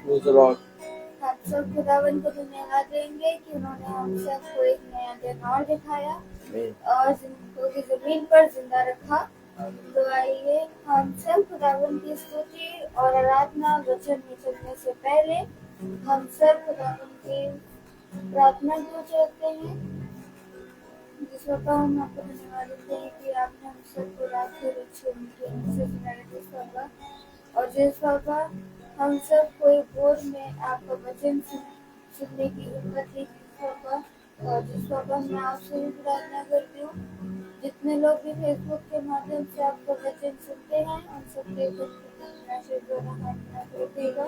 Praise the Lord. हम सब खुदावन को धन्यवाद देंगे कि उन्होंने हम सबको एक नया दिन और दिखाया Amen. और जिनको की जमीन पर जिंदा रखा। तो आइए हम सब खुदावन की स्तुति और आराधना वचन में चलने से पहले हम सब खुदावन की प्रार्थना को उचरते हैं। जिस बाबा हम आपको धन्यवाद देते हैं कि आपने हम सबको रात के रक्षे से सुनाया जिस बाबा और जिस बाबा हम सब कोई बोर में आपका वचन सुनने की हिम्मत दी जिस बाबा और जिस बाबा मैं आपसे भी प्रार्थना करती हूँ जितने लोग भी फेसबुक के माध्यम से आपका वचन सुनते हैं उन सबके देगा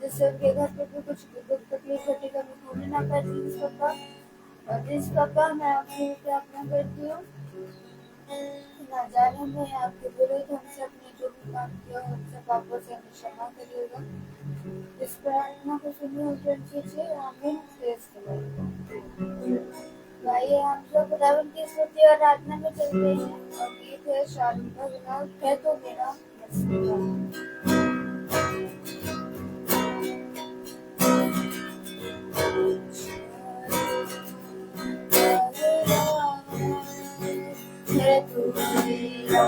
जिससे उनके घर पे भी कुछ दुख तकलीफ घटेगा होने ना पाए जिस बाबा और जिस बाबा मैं आपसे प्रार्थना करती हूँ ना जाने में आपके विरुद्ध हमसे अपने जो भी काम किया हो उन सब पापों से हमें क्षमा करिएगा। इस प्रार्थना को सुनिए और ग्रहण कीजिए। आमीन। आइए हम सब खुदावन की स्तुति और आराधना में चलते हैं और गीत है शादी का गुलाब है तो मेरा है तू मेरा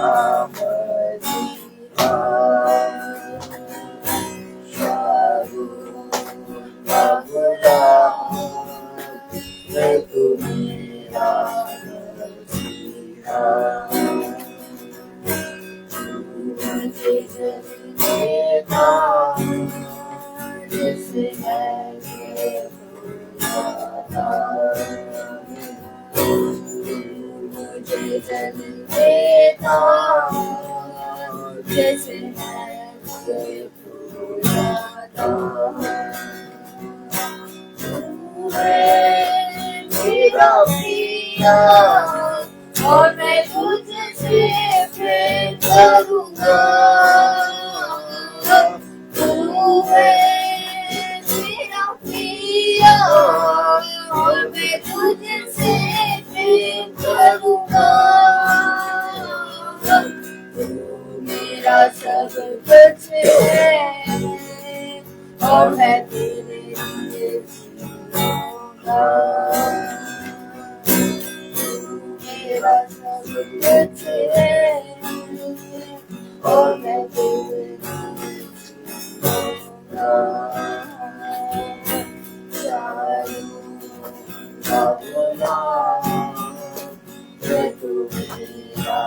और मैं तुझसे प्रेम करूँगा तू है मेरा प्रिया और मैं तुझसे प्रेम करूँगा तू मेरा सब कुछ है और मैं तेरे लिए जीऊँगा मेरा सब कुछ है और मैं तेरे लिए जीऊँगा तू मेरा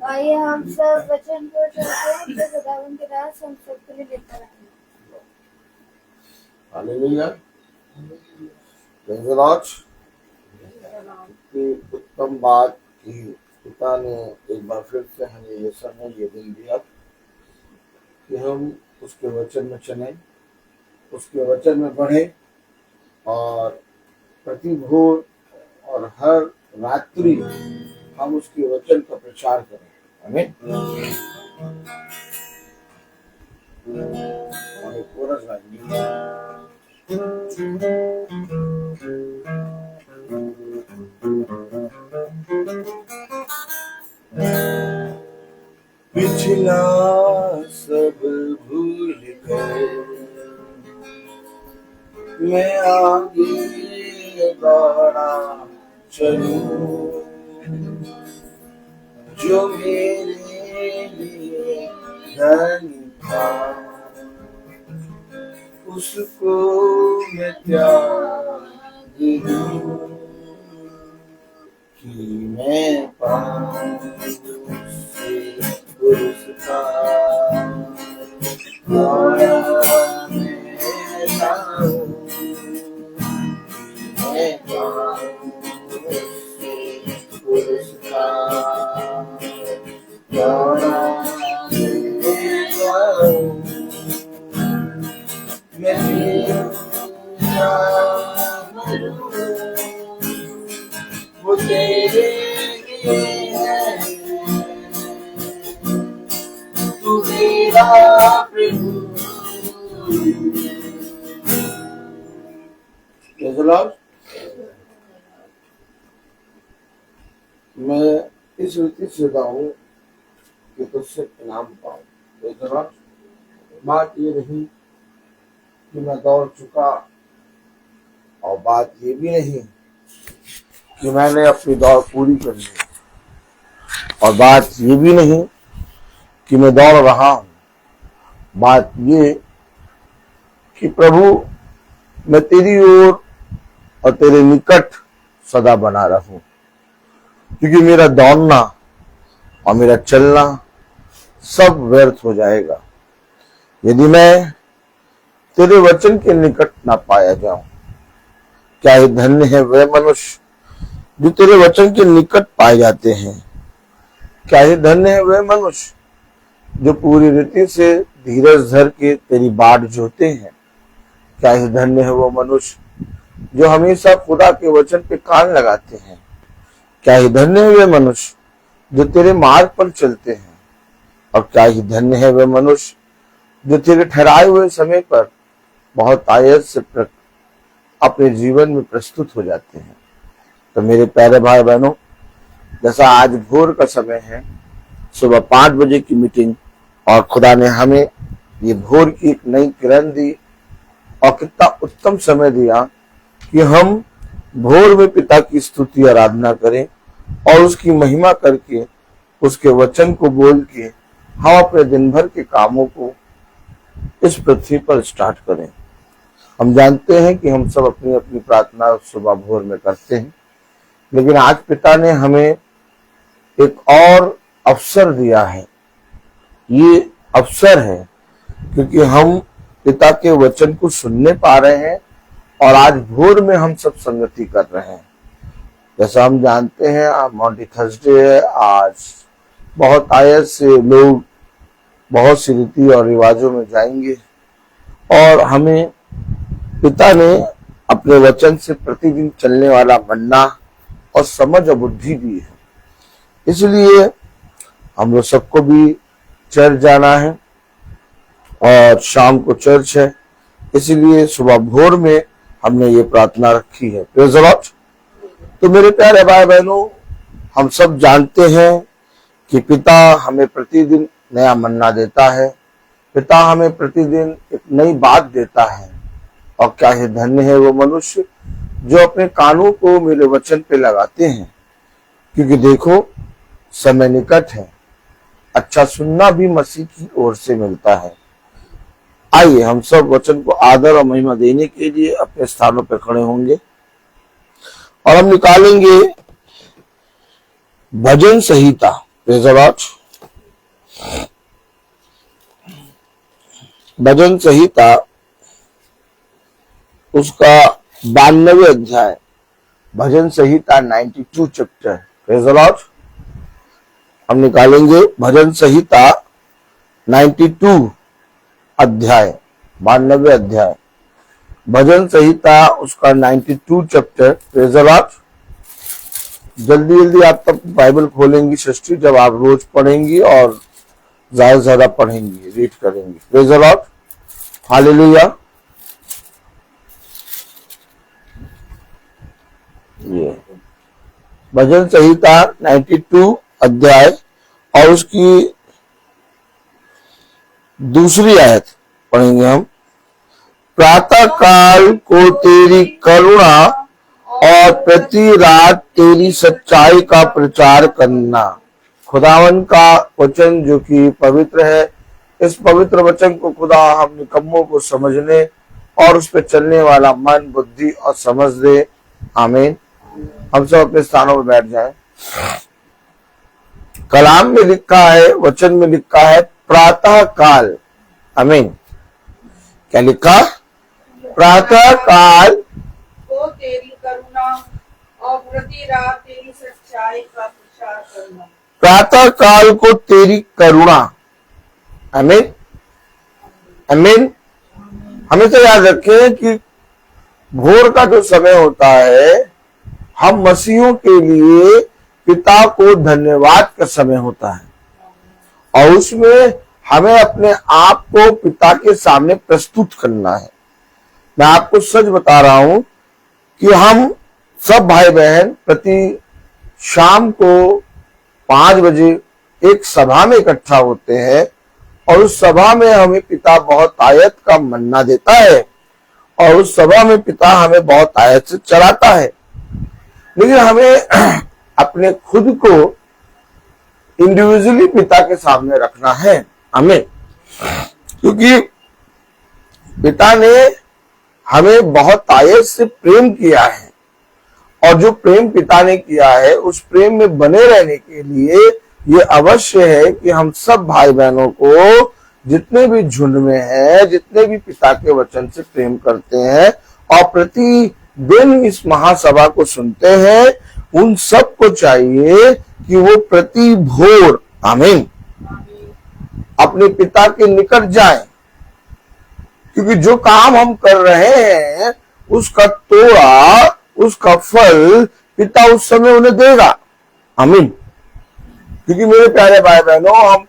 आइए हम सब वचन को चलते हैं जो खुदावन के दास हम सबके लिए लेकर आए। Hallelujah. Praise the Lord. की उत्तम बात की पिता ने एक बार फिर से हमें ये समय ये दिन दिया कि हम उसके वचन में चलें, उसके वचन में बढ़े और प्रति भोर और हर रात्रि हम उसके वचन का प्रचार करें। आमीन। और कोरस पिछला सब भूल कर मैं आगे बढ़ा चलूं जो मेरे लिए धन था उसको मैं त्याग दूं कि मैं पाऊं उससे पुरस्कार दौड़ा मैं जाऊं मैं पाऊं उससे पुरस्कार दौड़ा मैं जाऊं मैं मेरा मरूं, वो तेरे लिए है, तू मेरा प्रभु। मैं इस रीति से गाऊं कि तुझसे इनाम पाऊं। बात ये नहीं कि मैं दौड़ चुका, और बात ये भी नहीं कि मैंने अपनी दौड़ पूरी कर ली, और बात ये भी नहीं कि मैं दौड़ रहा हूं। बात ये कि प्रभु मैं तेरी ओर और तेरे निकट सदा बना रहूं, क्योंकि मेरा दौड़ना और मेरा चलना सब व्यर्थ हो जाएगा यदि मैं तेरे वचन के निकट ना पाया जाऊं। क्या ही धन्य है वह मनुष्य जो तेरे वचन के निकट पाए जाते हैं। क्या ही धन्य है वह मनुष्य जो पूरी रीति से धीरज धर के तेरी बाट जोते हैं। क्या ही धन्य है वो मनुष्य जो हमेशा खुदा के वचन पे कान लगाते हैं। क्या ही धन्य है वे मनुष्य जो तेरे मार्ग पर चलते हैं। और क्या ही धन्य है वे मनुष्य जो तेरे ठहराए हुए समय पर बहुत आयत से अपने जीवन में प्रस्तुत हो जाते हैं। तो मेरे प्यारे भाई बहनों, जैसा आज भोर का समय है, सुबह 5 बजे की मीटिंग, और खुदा ने हमें ये भोर की एक नई किरण दी, और कितना उत्तम समय दिया कि हम भोर में पिता की स्तुति आराधना करें और उसकी महिमा करके उसके वचन को बोल के हम अपने दिन भर के कामों को इस पृथ्वी पर स्टार्ट करें। हम जानते हैं कि हम सब अपनी अपनी प्रार्थना सुबह भोर में करते हैं, लेकिन आज पिता ने हमें एक और अवसर दिया है। ये अवसर है क्योंकि हम पिता के वचन को सुनने पा रहे हैं, और आज भोर में हम सब संगति कर रहे हैं। जैसा हम जानते हैं आज मॉन्टी थर्सडे है। आज बहुत आयत से लोग बहुत सी रीति और रिवाजों में जाएंगे, और हमें पिता ने अपने वचन से प्रतिदिन चलने वाला मन्ना और समझ और बुद्धि दी है। इसलिए हम लोग सबको भी चर्च जाना है, और शाम को चर्च है, इसलिए सुबह भोर में हमने ये प्रार्थना रखी है। Praise the Lord. तो मेरे प्यारे भाई बहनों, हम सब जानते हैं कि पिता हमें प्रतिदिन नया मन्ना देता है। पिता हमें प्रतिदिन एक नई बात देता है। और क्या ही धन्य है वो मनुष्य जो अपने कानों को मेरे वचन पे लगाते हैं, क्योंकि देखो समय निकट है। अच्छा सुनना भी मसीह की ओर से मिलता है। आइए हम सब वचन को आदर और महिमा देने के लिए अपने स्थानों पर खड़े होंगे, और हम निकालेंगे भजन संहिता। Praise the lord. भजन संहिता उसका 92 अध्याय, भजन संहिता 92 चैप्टर। Praise the lord. हम निकालेंगे भजन संहिता 92 अध्याय, 92 अध्याय, भजन संहिता उसका 92 चैप्टर। Praise the Lord. जल्दी जल्दी आप तब बाइबल खोलेंगी सिस्टर, जब आप रोज पढ़ेंगी और ज्यादा से ज्यादा पढ़ेंगी, रीड करेंगी। Praise the Lord. हालेलुया। ये भजन संहिता 92 अध्याय और उसकी दूसरी आयत पढ़ेंगे हम। प्रातः काल को तेरी करुणा और प्रति रात तेरी सच्चाई का प्रचार करना। खुदावन का वचन जो कि पवित्र है, इस पवित्र वचन को खुदा हम निकम्मों को समझने और उस पर चलने वाला मन, बुद्धि और समझ दे। आमीन। हम सब अपने स्थानों पर बैठ जाएं। कलाम में लिखा है, वचन में लिखा है प्रातः काल। आमीन। क्या लिखा? प्रातः काल को तेरी करुणा और प्रति रात तेरी सच्चाई का प्रचार करना। प्रातः काल को तेरी करुणा। आमीन। आमीन। हमेशा याद रखें कि भोर का जो समय होता है हम मसीहों के लिए पिता को धन्यवाद का समय होता है, और उसमें हमें अपने आप को पिता के सामने प्रस्तुत करना है। मैं आपको सच बता रहा हूं कि हम सब भाई बहन प्रति शाम को 5 बजे एक सभा में इकट्ठा होते हैं, और उस सभा में हमें पिता बहुत आयत का मन्ना देता है, और उस सभा में पिता हमें बहुत आयत से चलाता है। लेकिन हमें अपने खुद को इंडिविजुअली पिता के सामने रखना है हमें, क्योंकि पिता ने हमें बहुत आयत से प्रेम किया है, और जो प्रेम पिता ने किया है उस प्रेम में बने रहने के लिए ये अवश्य है कि हम सब भाई बहनों को, जितने भी झुंड में हैं, जितने भी पिता के वचन से प्रेम करते हैं और प्रतिदिन इस महासभा को सुनते हैं, उन सब को चाहिए कि वो प्रति भोर आमीन अपने पिता के निकट जाएं, क्योंकि जो काम हम कर रहे हैं उसका तोड़ा, उसका फल पिता उस समय उन्हें देगा। आमीन। क्योंकि मेरे प्यारे भाई बहनों, हम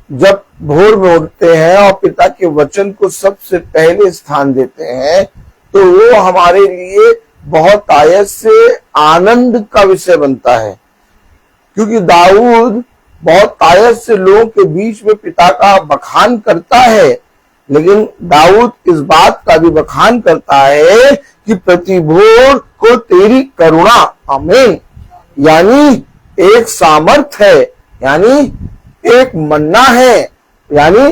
जब भोर में उठते हैं और पिता के वचन को सबसे पहले स्थान देते हैं, तो वो हमारे लिए बहुत आयत से आनंद का विषय बनता है। क्योंकि दाऊद बहुत आयत से लोगों के बीच में पिता का बखान करता है, लेकिन दाऊद इस बात का भी बखान करता है कि प्रति भोर को तेरी करुणा, आमीन, यानी एक सामर्थ है, यानी एक मन्ना है, यानी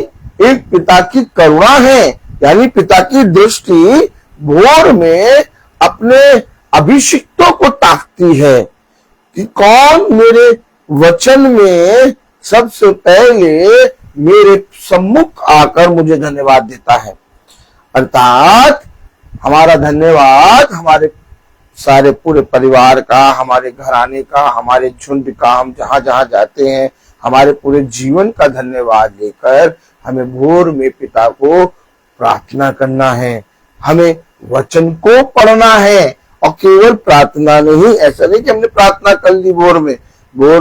एक पिता की करुणा है, यानी पिता की दृष्टि भोर में अपने अभिषिक्तों को ताकती है कि कौन मेरे वचन में सबसे पहले मेरे सम्मुख आकर मुझे धन्यवाद देता है। अर्थात हमारा धन्यवाद हमारे सारे पूरे परिवार का, हमारे घराने का, हमारे झुंड का, हम जहां जहां जाते हैं हमारे पूरे जीवन का धन्यवाद लेकर हमें भोर में पिता को प्रार्थना करना है, हमें वचन को पढ़ना है। और केवल प्रार्थना नहीं, ऐसा नहीं कि हमने प्रार्थना कर ली भोर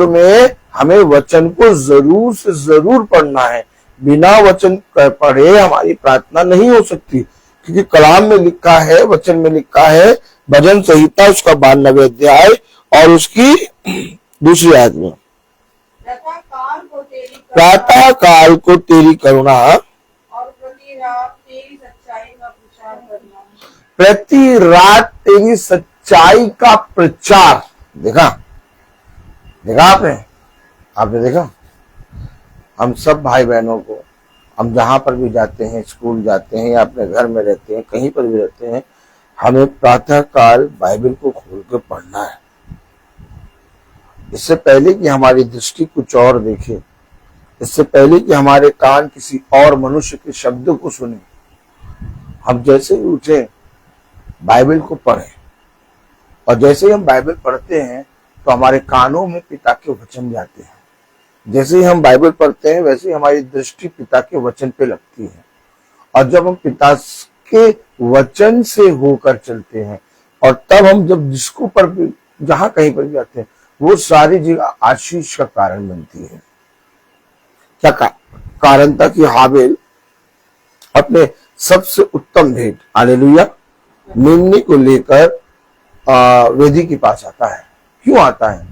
में हमें वचन को जरूर से जरूर पढ़ना है। बिना वचन पढ़े हमारी प्रार्थना नहीं हो सकती, क्योंकि कलाम में लिखा है, वचन में लिखा है, भजन संहिता उसका 92 अध्याय और उसकी दूसरी आयत में, प्रातः काल को तेरी करुणा और प्रति रात तेरी सच्चाई का प्रचार करना। प्रति रात तेरी सच्चाई का प्रचार। देखा आपने देखा। हम सब भाई बहनों को, हम जहां पर भी जाते हैं, स्कूल जाते हैं या अपने घर में रहते हैं, कहीं पर भी रहते हैं, हमें प्रातः काल बाइबल को खोल कर पढ़ना है। इससे पहले कि हमारी दृष्टि कुछ और देखे, इससे पहले कि हमारे कान किसी और मनुष्य के शब्दों को सुने, हम जैसे ही उठे बाइबल को पढ़ें। और जैसे ही हम बाइबल पढ़ते हैं तो हमारे कानों में पिता के वचन जाते हैं। जैसे ही हम बाइबल पढ़ते हैं वैसे ही हमारी दृष्टि पिता के वचन पे लगती है, और जब हम पिता के वचन से होकर चलते हैं, और तब हम जब जिसको पर भी, जहां कहीं पर भी जाते हैं, वो सारी जगह आशीष का कारण बनती है। क्या कारण था कि हाबिल अपने सबसे उत्तम भेंट, हालेलुया, मेमने को लेकर वेदी के पास आता है। क्यों आता है?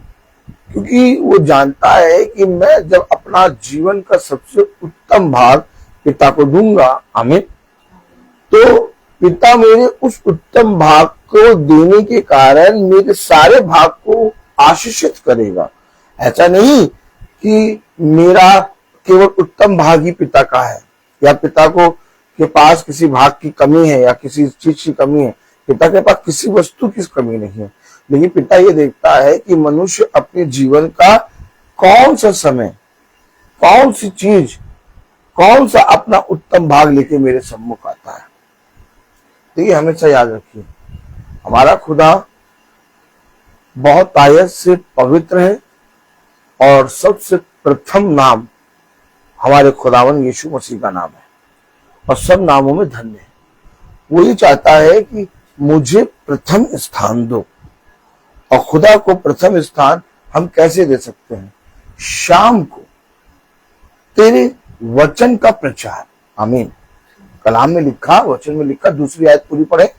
क्योंकि वो जानता है कि मैं जब अपना जीवन का सबसे उत्तम भाग पिता को दूंगा, आमीन, तो पिता मेरे उस उत्तम भाग को देने के कारण मेरे सारे भाग को आशीषित करेगा। ऐसा नहीं कि मेरा केवल उत्तम भाग ही पिता का है, या पिता को के पास किसी भाग की कमी है या किसी चीज की कमी है। पिता के पास किसी वस्तु की कमी नहीं है, लेकिन पिता ये देखता है कि मनुष्य अपने जीवन का कौन सा समय, कौन सी चीज, कौन सा अपना उत्तम भाग लेके मेरे सम्मुख आता है। तो ये हमेशा याद रखिए, हमारा खुदा बहुत आयत से पवित्र है, और सबसे प्रथम नाम हमारे खुदावन यीशु मसीह का नाम है, और सब नामों में धन्य है। वो ये चाहता है कि मुझे प्रथम स्थान दो। और खुदा को प्रथम स्थान हम कैसे दे सकते हैं? शाम को तेरे वचन का प्रचार। आमीन। कलाम में लिखा, वचन में लिखा, दूसरी आयत पूरी पढ़े।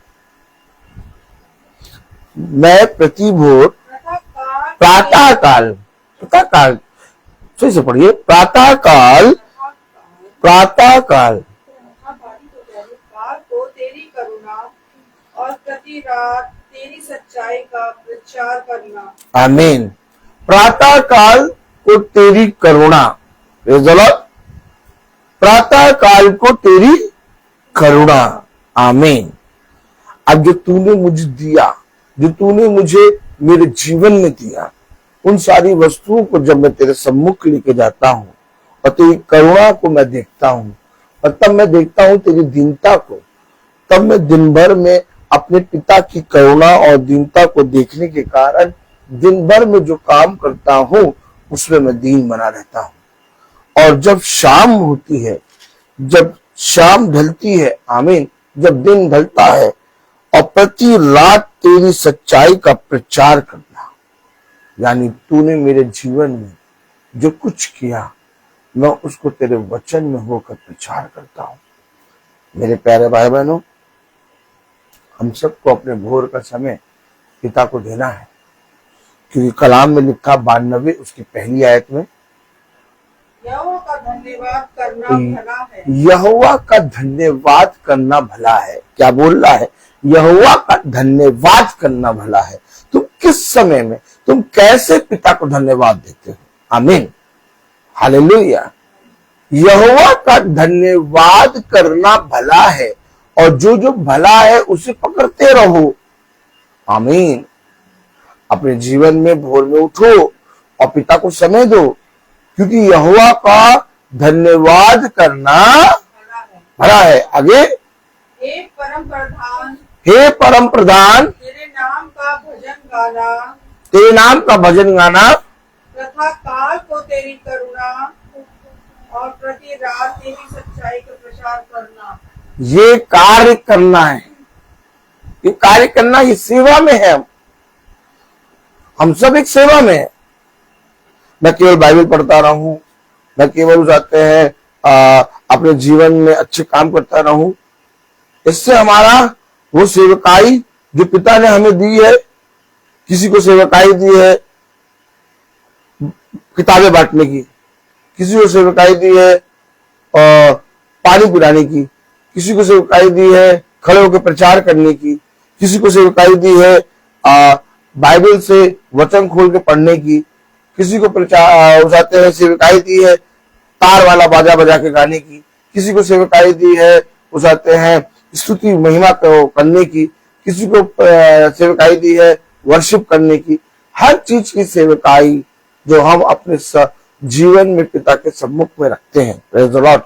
मैं प्रति भोर प्रातःकाल सही से पढ़िए, प्रातःकाल काल को तेरी करुणा और प्रति रात तेरी सच्चाई का प्रचार करना। आमीन। प्रातःकाल को तेरी करुणा, प्रातःकाल को तेरी करुणा। आमीन। अब जो तूने मुझे दिया, जो तूने मुझे मेरे जीवन में दिया, उन सारी वस्तुओं को जब मैं तेरे सम्मुख लेके जाता हूं और तेरी करुणा को मैं देखता हूं, और तब मैं देखता हूं तेरी दीनता को, तब मैं दिन भर में अपने पिता की करुणा और दीनता को देखने के कारण दिन भर में जो काम करता हूं उसमें मैं दीन बना रहता हूं। और जब शाम होती है, जब शाम ढलती है, आमीन, जब दिन ढलता है, और प्रति रात तेरी सच्चाई का प्रचार करना, यानी तूने मेरे जीवन में जो कुछ किया मैं उसको तेरे वचन में होकर प्रचार करता हूं। मेरे प्यारे भाई बहनों, हम सबको अपने भोर का समय पिता को देना है, क्योंकि कलाम में लिखा 92 उसकी पहली आयत में, यहोवा का धन्यवाद करना भला है। यहोवा का धन्यवाद करना भला है। क्या बोल रहा है? यहोवा का धन्यवाद करना भला है। तुम किस समय में, तुम कैसे पिता को धन्यवाद देते हो? आमीन, हालेलुया। यहोवा का धन्यवाद करना भला है, और जो जो भला है उसे पकड़ते रहो। आमीन। अपने जीवन में भोर में उठो और पिता को समय दो, क्योंकि यहोवा का धन्यवाद करना भला है। आगे, हे परम प्रधान तेरे नाम का भजन गाना, तेरे नाम का भजन गाना, प्रातःकाल को तेरी करुणा और प्रति रात तेरी सच्चाई का प्रचार करना। ये कार्य करना है, ये कार्य करना, ये सेवा में है। हम सब एक सेवा में है। मैं केवल बाइबल पढ़ता रहूं, मैं केवल जाते हैं अपने जीवन में अच्छे काम करता रहूं, इससे हमारा वो सेवकाई जो पिता ने हमें दी है, किसी को सेवकाई दी है किताबें बांटने की, किसी को सेवकाई दी है पानी पिलाने की, किसी को सेवकाई दी है खड़े होकर प्रचार करने की, किसी को सेवकाई दी है बाइबल से वचन खोल के पढ़ने की, किसी को उठाते हैं सेवकाई दी है तार वाला बाजा बजा के गाने की, किसी को सेवकाई दी है उठाते हैं स्तुति महिमा को करने की, किसी को सेवकाई दी है वर्शिप करने की। हर चीज की सेवकाई जो हम अपने जीवन में पिता के सम्मुख में रखते हैं, प्रेज़ द लॉर्ड,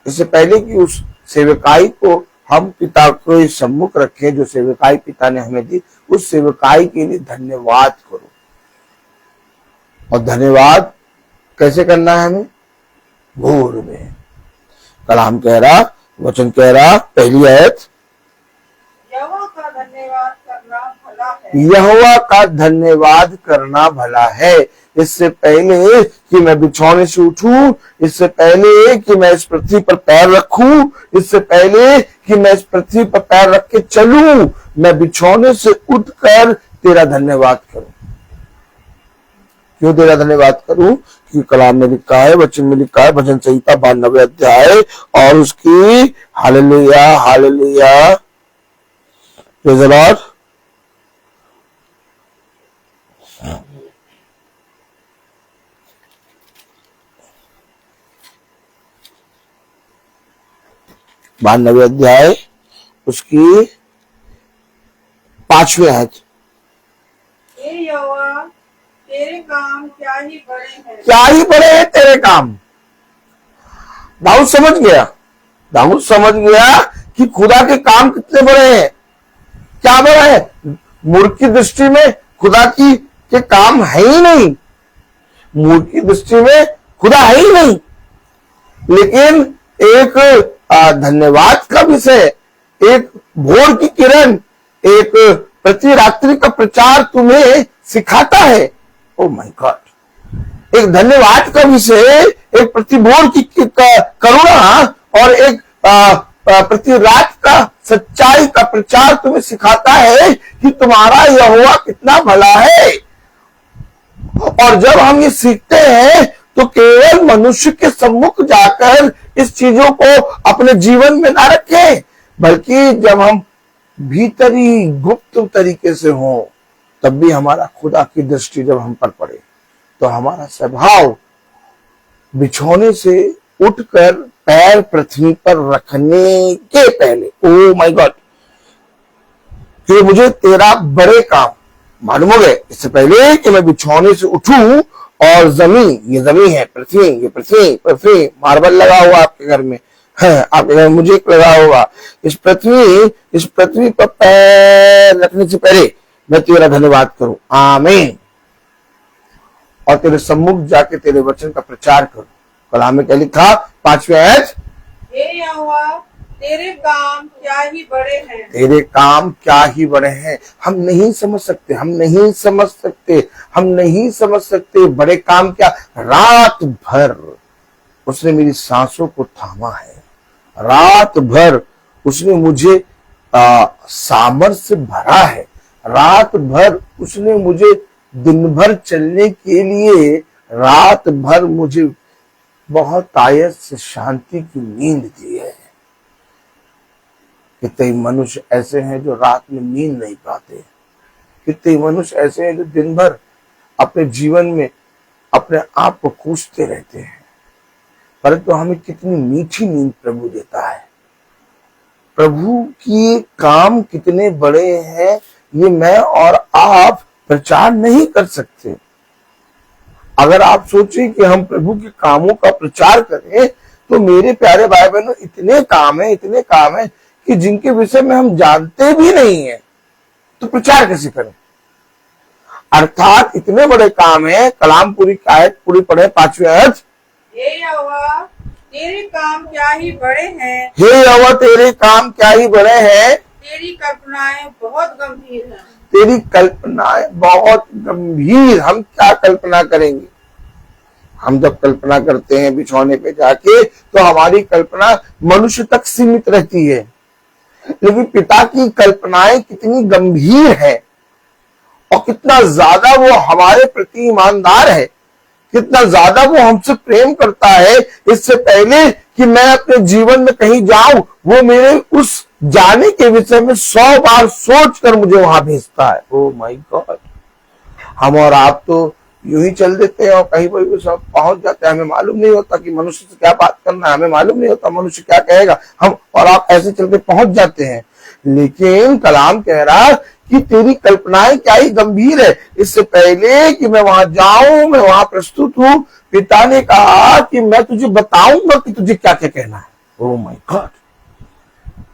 इससे पहले कि उस सेवकाई को हम पिता को सम्मुख रखें, जो सेवकाई पिता ने हमें दी, उस सेवकाई के लिए धन्यवाद करो। और धन्यवाद कैसे करना है हमें? भोर में। कलाम कह रहा, वचन कह रहा, पहली आयत, यहोवा का धन्यवाद करना भला है। यहोवा का धन्यवाद करना भला है। इससे पहले कि मैं बिछौने से उठूं, इससे पहले कि मैं इस पृथ्वी पर पैर रखूं, इससे पहले कि मैं इस पृथ्वी पर पैर रख के चलूं, मैं बिछौने से उठकर तेरा धन्यवाद करूं। क्यों तेरा धन्यवाद करूं? क्योंकि कलाम में लिखा है, वचन में लिखा है, भजन संहिता 92 अध्याय और उसकी hallelujah hallelujah praise the Lord 92 अध्याय उसकी 5वीं आयत, हे यहोवा तेरे काम क्या ही बड़े हैं। क्या ही बड़े हैं तेरे काम। दाऊद समझ गया, दाऊद समझ गया कि खुदा के काम कितने बड़े हैं। क्या बड़ा है? मूर्ख की दृष्टि में खुदा की के काम है ही नहीं, मूर्ख की दृष्टि में खुदा है ही नहीं। लेकिन एक धन्यवाद का विषय, एक भोर की किरण, एक प्रति रात्रि का प्रचार तुम्हें सिखाता है। ओ माय गॉड, एक धन्यवाद का विषय, एक प्रतिभोर की करुणा और एक प्रति रात का सच्चाई का प्रचार तुम्हें सिखाता है कि तुम्हारा यहोवा कितना भला है। और जब हम ये सीखते हैं तो केवल मनुष्य के सम्मुख जाकर इस चीजों को अपने जीवन में ना रखें, बल्कि जब हम भीतरी गुप्त तरीके से हो, तब भी हमारा खुदा की दृष्टि जब हम पर पड़े तो हमारा स्वभाव बिछोने से उठकर पैर पृथ्वी पर रखने के पहले, ओ माय गॉड, कि मुझे तेरा बड़े काम मालूम हो गए, इससे पहले कि मैं बिछौने से उठूं और जमीन, ये जमीन है, पृथ्वी, ये पृथ्वी मार्बल लगा हुआ आपके घर में है, आपके घर में मुझे लगा होगा, इस पृथ्वी पर पैर रखने से पहले मैं तेरा धन्यवाद करूं, आमीन, और तेरे सम्मुख जाके तेरे वचन का प्रचार करूं। कलाम में क्या लिखा, 5वें आयत, हे यहोवा तेरे काम क्या ही बड़े हैं। तेरे काम क्या ही बड़े हैं। हम नहीं समझ सकते बड़े काम क्या। रात भर उसने मेरी सांसों को थामा है, रात भर उसने मुझे सामर्थ्य से भरा है, रात भर उसने मुझे दिन भर चलने के लिए, रात भर मुझे बहुत आयत से शांति की नींद दी है। कितने मनुष्य ऐसे हैं जो रात में नींद नहीं पाते, कितने मनुष्य ऐसे हैं जो दिन भर अपने जीवन में अपने आप को कोसते रहते हैं, परंतु हमें कितनी मीठी नींद प्रभु देता है। प्रभु की काम कितने बड़े हैं ये मैं और आप प्रचार नहीं कर सकते। अगर आप सोचें कि हम प्रभु के कामों का प्रचार करें तो मेरे प्यारे भाई बहनों, इतने काम है कि जिनके विषय में हम जानते भी नहीं है, तो प्रचार कैसे करें। अर्थात इतने बड़े काम है। कलाम पूरी आयत पूरी पढ़े, 5वीं आयत, हे यहोवा तेरे काम क्या ही बड़े हैं। हे यहोवा तेरे काम क्या ही बड़े हैं। तेरी कल्पनाएं बहुत गंभीर हैं। तेरी कल्पनाएं बहुत गंभीर। हम क्या कल्पना करेंगे। हम जब कल्पना करते हैं बिछौने पे जाके तो हमारी कल्पना मनुष्य तक सीमित रहती है, लेकिन पिता की कल्पनाएं कितनी गंभीर है और कितना ज्यादा वो हमारे प्रति ईमानदार है, कितना ज्यादा वो हमसे प्रेम करता है। इससे पहले कि मैं अपने जीवन में कहीं जाऊं, वो मेरे उस जाने के विषय में 100 बार सोचकर मुझे वहां भेजता है। ओ माय गॉड, हम और आप तो यूं ही चल देते हैं और कहीं पर भी सब पहुंच जाते हैं। हमें मालूम नहीं होता कि मनुष्य से क्या बात करना है, हमें मालूम नहीं होता मनुष्य क्या कहेगा, हम और आप ऐसे चल के पहुंच जाते हैं। लेकिन कलाम कह रहा कि तेरी कल्पनाएं क्या ही गंभीर है। इससे पहले कि मैं वहां जाऊं, मैं वहां प्रस्तुत हूं, पिता ने कहा कि मैं तुझे बताऊंगा कि तुझे क्या क्या कहना है। ओ माय गॉड,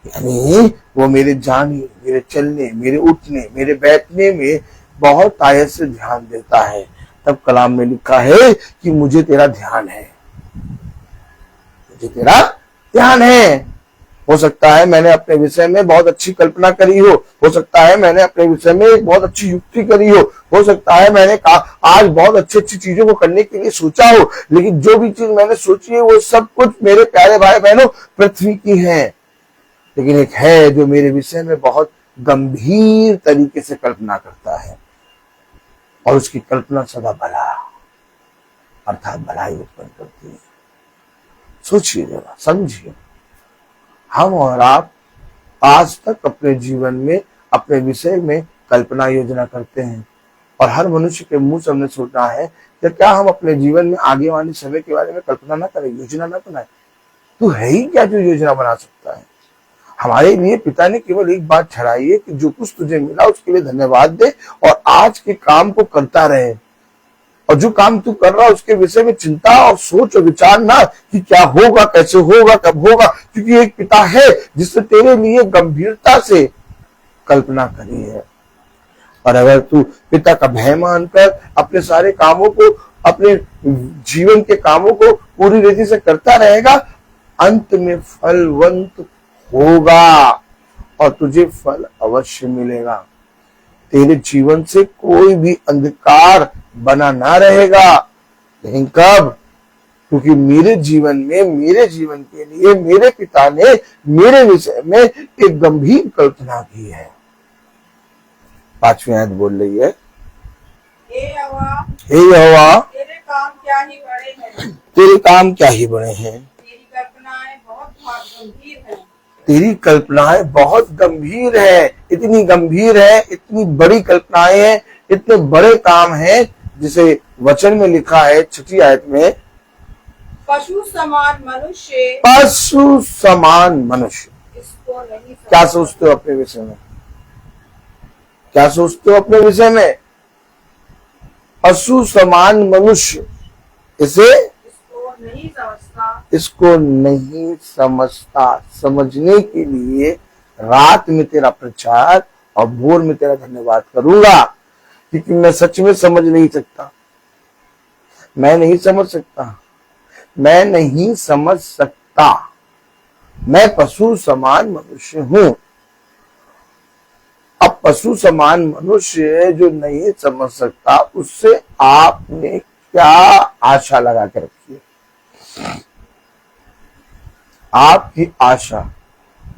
यानी वो मेरे जाने, मेरे चलने, मेरे उठने, मेरे बैठने में बहुत आयत से ध्यान देता है। तब कलाम में लिखा है कि मुझे तेरा ध्यान है, मुझे तेरा ध्यान है। हो सकता है मैंने अपने विषय में बहुत अच्छी कल्पना करी हो सकता है मैंने अपने विषय में एक बहुत अच्छी युक्ति करी हो सकता है मैंने आज बहुत अच्छी अच्छी चीजों को करने के लिए सोचा हो, लेकिन जो भी चीज मैंने सोची है वो सब कुछ मेरे प्यारे भाई बहनों पृथ्वी की है। लेकिन एक है जो मेरे विषय में बहुत गंभीर तरीके से कल्पना करता है और उसकी कल्पना सदा भला अर्थात भलाई उत्पन्न करती है। सोचिए जरा, समझिए, हम और आप आज तक अपने जीवन में अपने विषय में कल्पना योजना करते हैं और हर मनुष्य के मुंह से हमने सुना है कि क्या हम अपने जीवन में आगे वाले समय के बारे में कल्पना ना करें, योजना ना बनाए। तू है ही क्या जो योजना बना सकता है। हमारे लिए पिता ने केवल एक बात ठहराई है कि जो कुछ तुझे मिला उसके लिए धन्यवाद दे और आज के काम को करता रहे, और जो काम तू कर रहा है उसके विषय में चिंता और सोच और विचार ना कि क्या होगा, कैसे होगा, कब होगा, क्योंकि एक पिता है जिसने तेरे लिए गंभीरता से कल्पना करी है। और अगर तू पिता का भय मानकर अपने सारे कामों को, अपने जीवन के कामों को पूरी रीति से करता रहेगा, अंत में फलवंत होगा। और तुझे फल अवश्य मिलेगा। तेरे जीवन से कोई भी अंधकार बना ना रहेगा। लेकिन कब? क्योंकि मेरे जीवन के लिए मेरे पिता ने मेरे विषय में एक गंभीर कल्पना की है। 5वीं आयत बोल रही है, हे यहोवा, तेरे काम क्या ही बड़े हैं, तेरे काम क्या ही बड़े हैं, तेरी कल्पनाएं बहुत गंभीर हैं। तेरी कल्पनाएं बहुत गंभीर है। इतनी गंभीर है, इतनी बड़ी कल्पनाएं हैं, इतने बड़े काम हैं, जिसे वचन में लिखा है 6वीं आयत में, पशु समान मनुष्य पशु समान मनुष्य। इसको नहीं क्या समझता। सोचते हो अपने विषय में? क्या सोचते हो अपने विषय में? पशु समान मनुष्य इसे इसको नहीं समझता। इसको नहीं समझता। समझने के लिए रात में तेरा प्रचार और भोर में तेरा धन्यवाद करूंगा, क्योंकि मैं सच में समझ नहीं सकता। मैं नहीं समझ सकता। मैं नहीं समझ सकता। मैं पशु समान मनुष्य हूं। अब पशु समान मनुष्य जो नहीं समझ सकता, उससे आपने क्या आशा लगा के रखी है? आपकी आशा,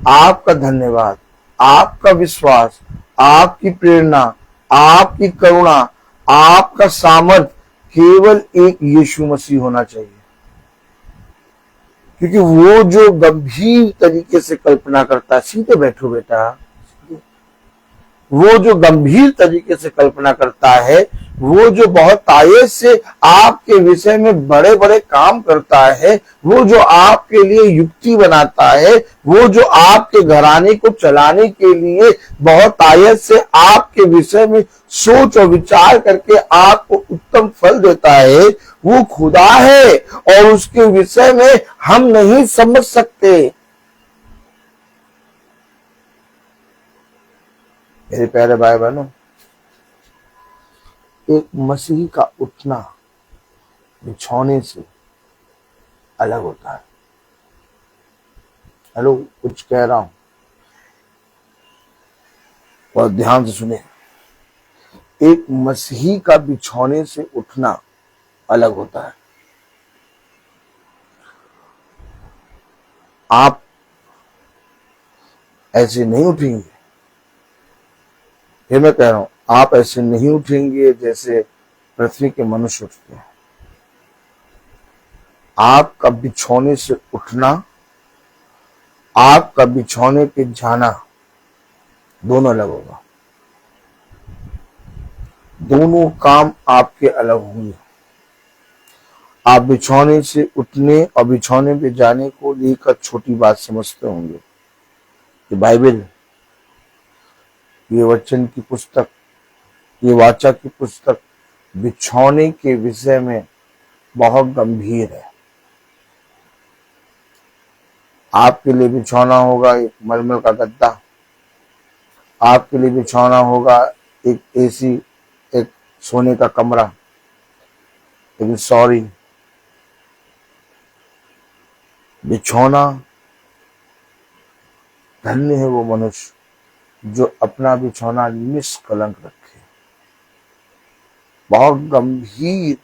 आपका धन्यवाद, आपका विश्वास, आपकी प्रेरणा, आपकी करुणा, आपका सामर्थ केवल एक यीशु मसीह होना चाहिए। क्योंकि वो जो गंभीर तरीके से कल्पना करता है, सीधे बैठो बेटा, वो जो गंभीर तरीके से कल्पना करता है, वो जो बहुत आयत से आपके विषय में बड़े बड़े काम करता है, वो जो आपके लिए युक्ति बनाता है, वो जो आपके घराने को चलाने के लिए बहुत आयत से आपके विषय में सोच और विचार करके आपको उत्तम फल देता है, वो खुदा है। और उसके विषय में हम नहीं समझ सकते। मेरे प्यारे भाई बहनों, एक मसीह का उठना बिछौने से अलग होता है। हेलो, कुछ कह रहा हूं, और ध्यान से सुने। एक मसीही का बिछौने से उठना अलग होता है। आप ऐसे नहीं उठेंगे। फिर मैं कह रहा हूं, आप ऐसे नहीं उठेंगे जैसे पृथ्वी के मनुष्य उठते हैं। आपका बिछौने से उठना, आपका बिछौने पे जाना, दोनों अलग होगा। दोनों काम आपके अलग होंगे। आप बिछौने से उठने और बिछौने पे जाने को लेकर छोटी बात समझते होंगे कि बाइबल, ये वचन की पुस्तक, ये वाचा की पुस्तक बिछौने के विषय में बहुत गंभीर है। आपके लिए बिछौना होगा एक मलमल का गद्दा, आपके लिए बिछौना होगा एक एसी, एक सोने का कमरा। लेकिन सॉरी, बिछौना, धन्य है वो मनुष्य जो अपना बिछौना निष्कलंक रखे। बहुत गंभीर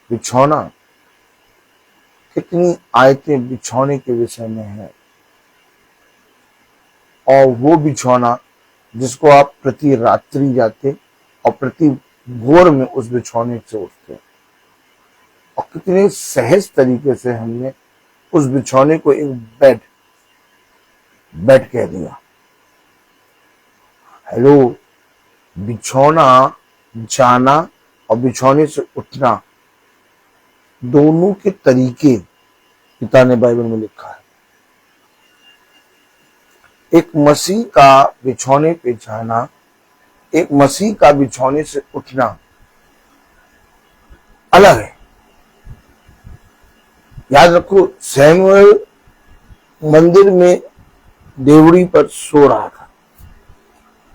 बिछौना। कितनी आयतें बिछौने के विषय में है, और वो बिछौना जिसको आप प्रति रात्रि जाते और प्रति भोर में उस बिछौने से उठते, और कितने सहज तरीके से हमने उस बिछौने को एक बेड कह दिया। हेलो, बिछौना जाना और बिछौने से उठना, दोनों के तरीके पिता ने बाइबल में लिखा है। एक मसीह का बिछौने पे जाना, एक मसीह का बिछौने से उठना अलग है। याद रखो, सैमुएल मंदिर में देवड़ी पर सो रहा था।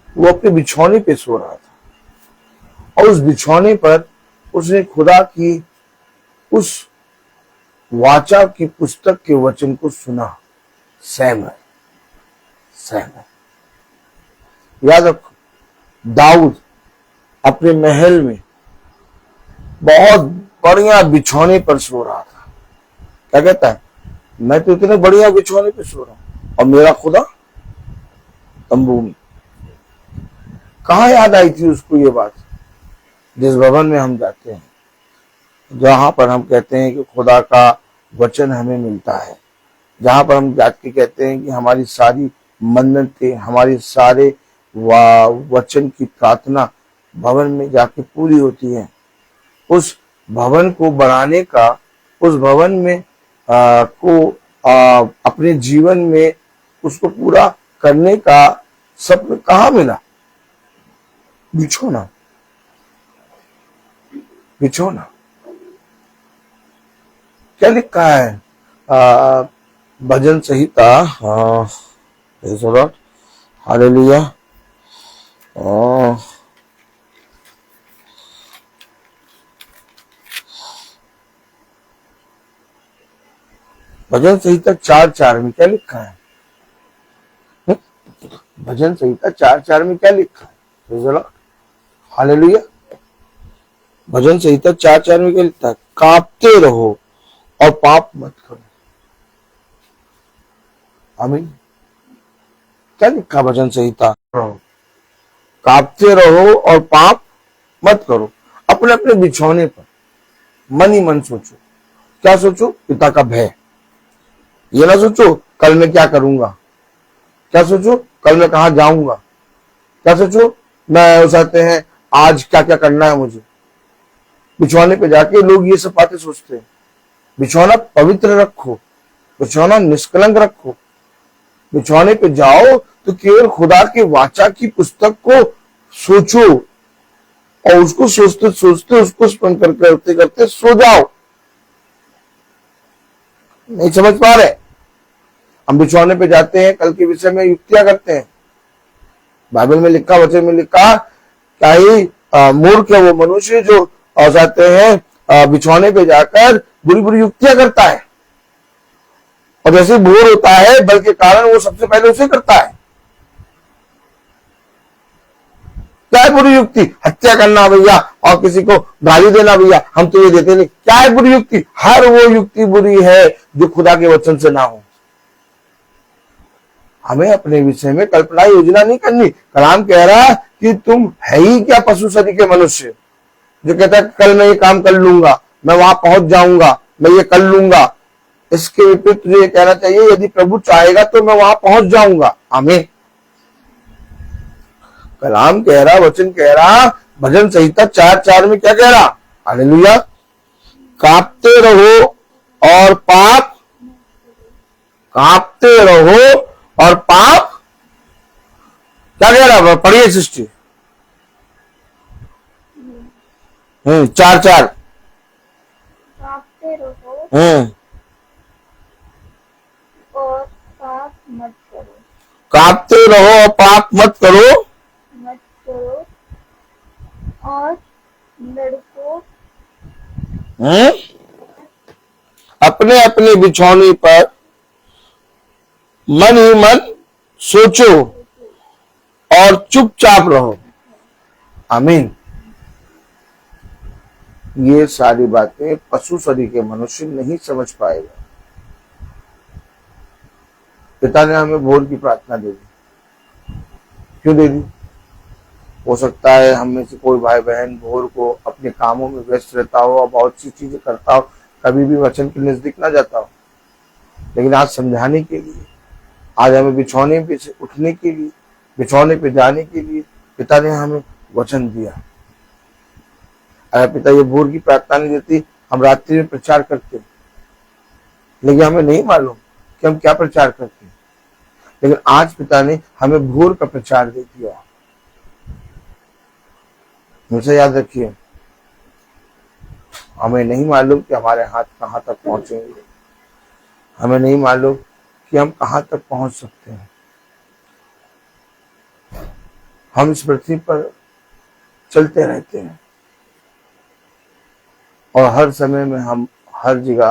वो अपने बिछौने पे सो रहा था, और उस बिछौने पर उसने खुदा की उस वाचा की पुस्तक के वचन को सुना। सैमुएल, याद रखो, दाऊद अपने महल में बहुत बढ़िया बिछौने पर सो रहा था। क्या कहता है, मैं तो इतने बढ़िया बिछौने पर सो रहा हूं और मेरा खुदा तंबू में। कहाँ याद आई थी उसको ये बात? जिस भवन में हम जाते हैं, जहां पर हम कहते हैं कि खुदा का वचन हमें मिलता है, जहां पर हम जाके कहते हैं कि हमारी सारी मन्नतें, हमारी सारे वचन की प्रार्थना भवन में जाके पूरी होती है। उस भवन को बनाने का, उस भवन में अपने जीवन में उसको पूरा करने का सब कहाँ मिला? बिछोना, बिछोना। क्या लिखा है भजन संहिता? हालेलुया। भजन संहिता 4:4 में क्या लिखा है? भजन संहिता 4:4 में क्या लिखा है? हालेलुया। भजन संहिता 4:4 में क्या लिखा है? कांपते रहो और पाप मत करो। आमीन। क्या लिखा भजन संहिता? कांपते रहो और पाप मत करो। अपने अपने बिछौने पर मन ही मन सोचो। क्या सोचो? पिता का भय। ये ना सोचो कल मैं क्या करूंगा, क्या सोचो कल मैं कहां जाऊंगा, क्या सोचो मैं चाहते हैं आज क्या क्या करना है मुझे। बिछौने पे जाके लोग ये सब बातें सोचते हैं। बिछौना पवित्र रखो, बिछौना निष्कलंक रखो। बिछौने पे जाओ तो केवल खुदा के वाचा की पुस्तक को सोचो और उसको सोचते सोचते उसको स्मरण करते करते सो जाओ। नहीं समझ पा रहे? हम बिछौने पे जाते हैं, कल के विषय में युक्तियां करते हैं। बाइबल में लिखा, वचन में लिखा, क्या ही मूर्ख है वो मनुष्य जो जाते हैं बिछौने पे जाकर बुरी बुरी युक्तियां करता है, और जैसे बोर होता है बल के कारण वो सबसे पहले उसे करता है। क्या है बुरी युक्ति? हत्या करना भैया, और किसी को गाली देना भैया, हम तो ये देते नहीं। क्या है बुरी युक्ति? हर वो युक्ति बुरी है जो खुदा के वचन से ना हो। हमें अपने विषय में कल्पना योजना नहीं करनी। कलाम कह रहा है कि तुम है ही क्या पशु सरी के मनुष्य, जो कहता है कल मैं ये काम कर लूंगा, मैं वहां पहुंच जाऊंगा, मैं ये कर लूंगा। इसके विपरीत तुझे ये कहना चाहिए, यदि प्रभु चाहेगा तो मैं वहां पहुंच जाऊंगा। आमीन। कलाम कह रहा, वचन कह रहा, भजन संहिता 4:4 में क्या कह रहा? हालेलुया। कांपते रहो और पाप, कांपते रहो और पाप, क्या कह रहा? पढ़िए सृष्टि। 4:4। कांपते रहो और पाप मत करो। कांपते रहो और पाप मत करो, मत करो और लड़कों अपने अपने बिछौने पर मन ही मन सोचो और चुपचाप रहो। आमीन। ये सारी बातें पशु शरीर के मनुष्य नहीं समझ पाएगा। पिता ने हमें भोर की प्रार्थना दे दी। क्यों दे दी? हो सकता है हम में से कोई भाई बहन भोर को अपने कामों में व्यस्त रहता हो और बहुत सी चीजें करता हो, कभी भी वचन के नजदीक ना जाता हो। लेकिन आज समझाने के लिए, आज हमें बिछौने पे से उठने के लिए, बिछौने पे जाने के लिए पिता ने हमें वचन दिया। अगर पिता ये भोर की प्रार्थना नहीं देती, हम रात्रि में प्रचार करते, लेकिन हमें नहीं मालूम कि हम क्या प्रचार करते। लेकिन आज पिता ने हमें भोर का प्रचार दे दिया। मुझे याद रखिए, हमें नहीं मालूम कि हमारे हाथ कहां तक पहुंचेंगे, हमें नहीं मालूम कि हम कहां तक पहुंच सकते हैं। हम इस पृथ्वी पर चलते रहते हैं और हर समय में हम हर जगह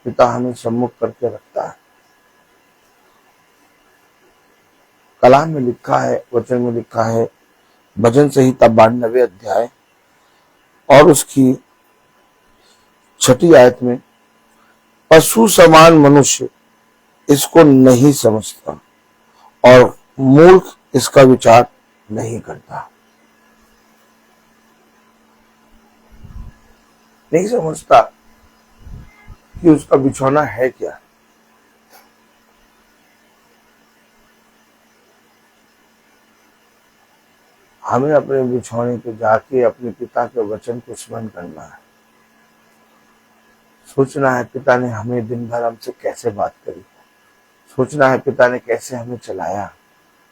पिता हमें सम्मुख करके रखता है। कलाम में लिखा है, वचन में लिखा है, भजन संहिता 92 अध्याय और उसकी 6 आयत में, पशु समान मनुष्य इसको नहीं समझता और मूर्ख इसका विचार नहीं करता। नहीं समझता कि उसका बिछौना है क्या। हमें अपने बिछौने पे जाके अपने पिता के वचन को स्मरण करना है। सोचना है पिता ने हमें दिन भर हमसे कैसे बात करी, सोचना है पिता ने कैसे हमें चलाया,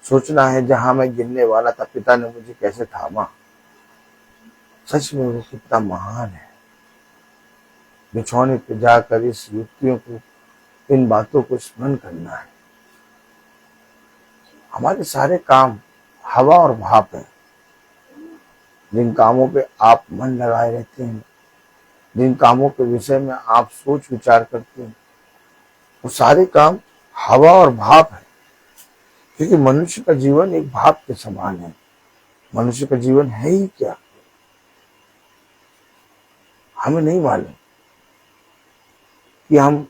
सोचना है जहां मैं गिरने वाला था पिता ने मुझे कैसे थामा। सच में वो कितना महान है। बिछौने पे जाकर इस युक्तियों को, इन बातों को स्मरण करना है। हमारे सारे काम हवा और भाप है। जिन कामों पे आप मन लगाए रहते हैं, जिन कामों के विषय में आप सोच विचार करते हैं, वो सारे काम हवा और भाप है। क्योंकि मनुष्य का जीवन एक भाप के समान है। मनुष्य का जीवन है ही क्या, हमें नहीं मालूम कि हम